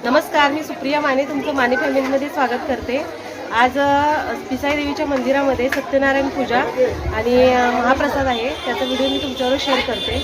नमस्कार, मी सुप्रिया माने तुमचं माने फॅमिलीमध्ये स्वागत करते। आज पिसाई देवीच्या मंदिरामध्ये सत्यनारायण पूजा आणि महाप्रसाद आहे, त्याचा व्हिडिओ मी तुमच्यावर शेअर करते।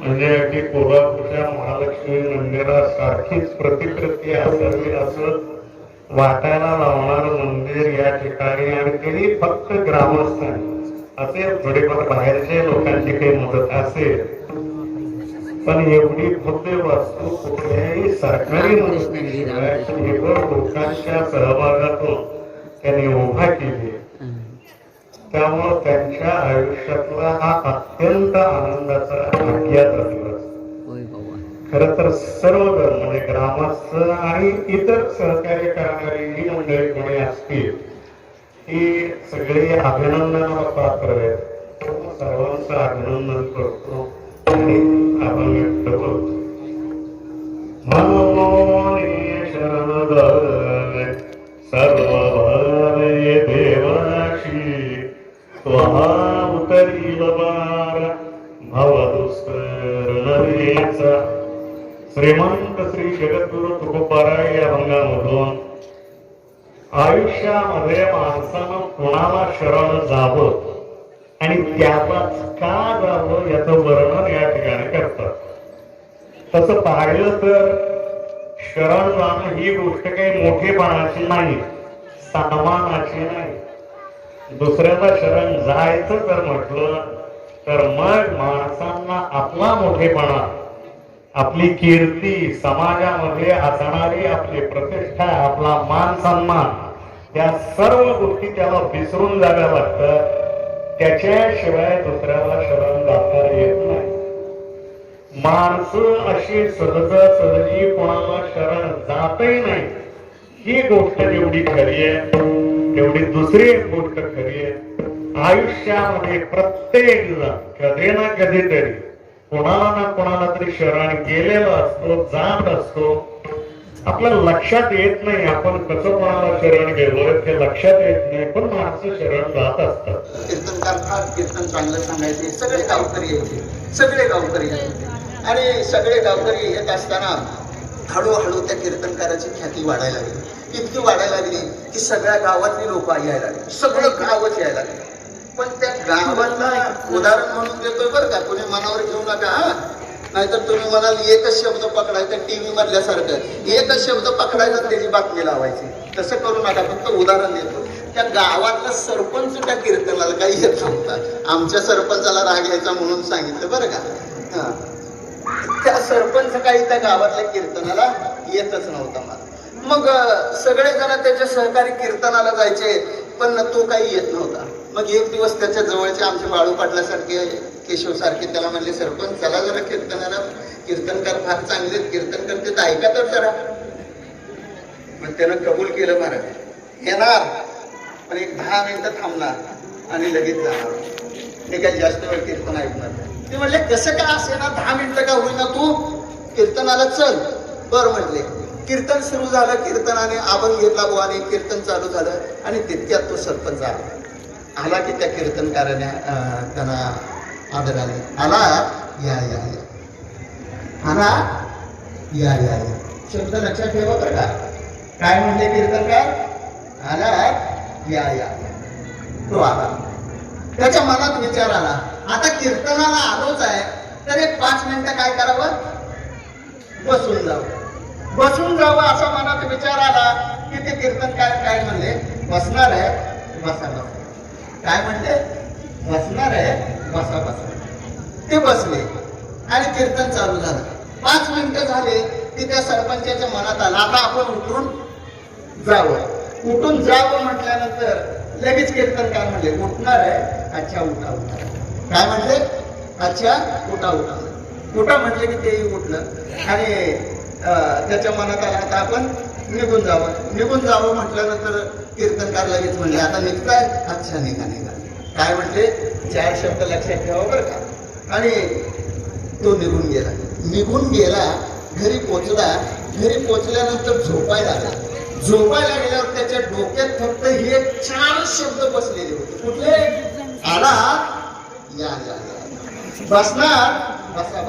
म्हणजे अगदी कोल्हापूरच्या महालक्ष्मी मंदिरासारखीच प्रतिकृती असावी असं वाटायला लावणार मंदिर या ठिकाणी, आणि त्यांनी फक्त ग्रामस्थ असे थोडेफार बाहेरच्या लोकांची काही मदत असेल, पण एवढी भव्य वास्तू कुठल्याही सरकारी मदतीशिवाय केवळ लोकांच्या सहभागातून त्यांनी उभा केली. त्यामुळं त्यांच्या आयुष्यातला हा अत्यंत आनंदाचा अज्ञात दिवस. खर तर सर्व म्हणजे ग्रामस्थ आणि इतर सहकार्य करणारी जी मंडळी कोणी असतील ती सगळी अभिनंदनाला पात्र आहेत. सर्वांचं अभिनंदन करतो आणि आपण व्यक्त करतो. मनोनी शरण सर्व भावे देवाशी उतरील बार भवदुस्तर नदीचा. श्रीमंत श्री जगद्गुरु तुकोबाराय या अभंगामधून आयुष्यामध्ये माणसानं कोणाला शरण जावं आणि त्यालाच का जावं याचं वर्णन या ठिकाणी करतात. तसं पाहिलं तर शरण जाणं ही गोष्ट काही मोठेपणाची नाही, सन्मानाची नाही. दुसऱ्याला शरण जायचं जर म्हटलं तर मग माणसांना आपला मोठेपणा, आपली कीर्ती, समाजामध्ये असणारी आपली प्रतिष्ठा, आपला मान सन्मान या सर्व गोष्टी त्याला विसरून जाव्या लागतात. त्याच्याशिवाय दुसऱ्याला शरण जाता येत नाही. माणसं अशी सहजासहजी कोणाला शरण जातही नाही ही गोष्ट जेवढी खरी आहे तेवढी दुसरी एक गोष्ट खरी आहे. आयुष्यामध्ये प्रत्येक जण कधी ना कधीतरी कोणाला ना कोणाला तरी शरण गेलेला असतो, जात असतो. आपल्या लक्षात येत नाही आपण कसं कोणाला शरण गेलोय ते लक्षात येत नाही, पण माणसं शरण जात असतात. कीर्तनकार फार कीर्तन चांगलं सांगायचे. सगळे गावकरी यायचे, सगळे गावकरी यायचे आणि सगळे गावकरी येत असताना हळूहळू त्या कीर्तनकाराची ख्याती वाढायला लागली. इतकी वाढायला लागली की सगळ्या गावातली लोक यायला लागली, सगळं गावच यायला लागले. पण त्या गावाला उदाहरण म्हणून देतोय बरं का, कोणी मनावर घेऊ नका. नाहीतर तुम्ही म्हणाल एकच शब्द पकडायचा, टीव्ही मधल्यासारखं एकच शब्द पकडायचा त्याची बातमी लावायची. तसं करू नका, फक्त उदाहरण देतो. त्या गावातला सरपंच त्या कीर्तनाला काही येत नव्हता. आमच्या सरपंचाला राग यायचा म्हणून सांगितलं बरं का. त्या सरपंच काही त्या गावातल्या कीर्तनाला येतच नव्हता. मग सगळे जण त्याच्या सहकारी कीर्तनाला जायचे, पण तो काही येत नव्हता. मग एक दिवस त्याच्या जवळचे आमचे बाळू पाटलासारखे, केशव सारखे त्याला म्हणले, सरपंच चला जरा कीर्तनाला, कीर्तनकार फार चांगले आहेत, कीर्तन करते तर ऐका तर जरा. मग त्यानं कबूल केलं, महाराज येणार पण एक 10 मिनिटं थांबणार आणि लगेच जाणार. ते काही जास्त वेळ कीर्तन ऐकणार. ते म्हणले कसं काय असे ना, 10 मिनिटं का होईना तू कीर्तनाला चल. बरं म्हटले. कीर्तन सुरू झालं, कीर्तनाने आवन घेतला बुवाने, कीर्तन चालू झालं आणि तितक्यात तो सरपंच आला की त्या कीर्तनकाराने त्यांना आदराने आला, या या या, आला या या या. शब्द लक्षात ठेवा बरं का. काय म्हणले कीर्तनकार? आला या या. तो आला. त्याच्या मनात विचार आला, आता कीर्तनाला आलोच आहे तर एक 5 मिनिटं काय करावं, बसून जावं. बसून जावं असा मनात विचार आला की ते कीर्तनकार काय म्हणले, बसणार आहे बसा बसा. काय म्हणले, बसणार आहे बसा बसा. ते बसले आणि कीर्तन चालू झालं. 5 मिनिटं झाले की त्या सरपंचाच्या मनात आला, आता आपण उठून जावं. उठून जावं म्हटल्यानंतर लगेच कीर्तनकार म्हणले, उठणार आहे अच्छा उठा उठा. काय म्हटले? अच्छा उठा उठा. उठा म्हटले की तेही उठलं आणि त्याच्या मनात आला आता आपण निघून जावं म्हटल्यानंतर कीर्तनकार लगेच म्हणले आता निघताय. अच्छा निघा. काय म्हटले? 4 शब्द लक्षात ठेवा बरं का. आणि तो निघून गेला. घरी पोचल्यानंतर झोपायला गेल्यावर त्याच्या डोक्यात फक्त हे 4 शब्द बसलेले होते. कुठले? आला या बसणार बसा.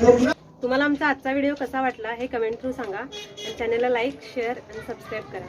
कुठलं? तुम्हाला आमचा आजचा व्हिडिओ कसा वाटला हे कमेंट थ्रू सांगा आणि चॅनलला लाईक शेअर आणि सबस्क्राईब करा.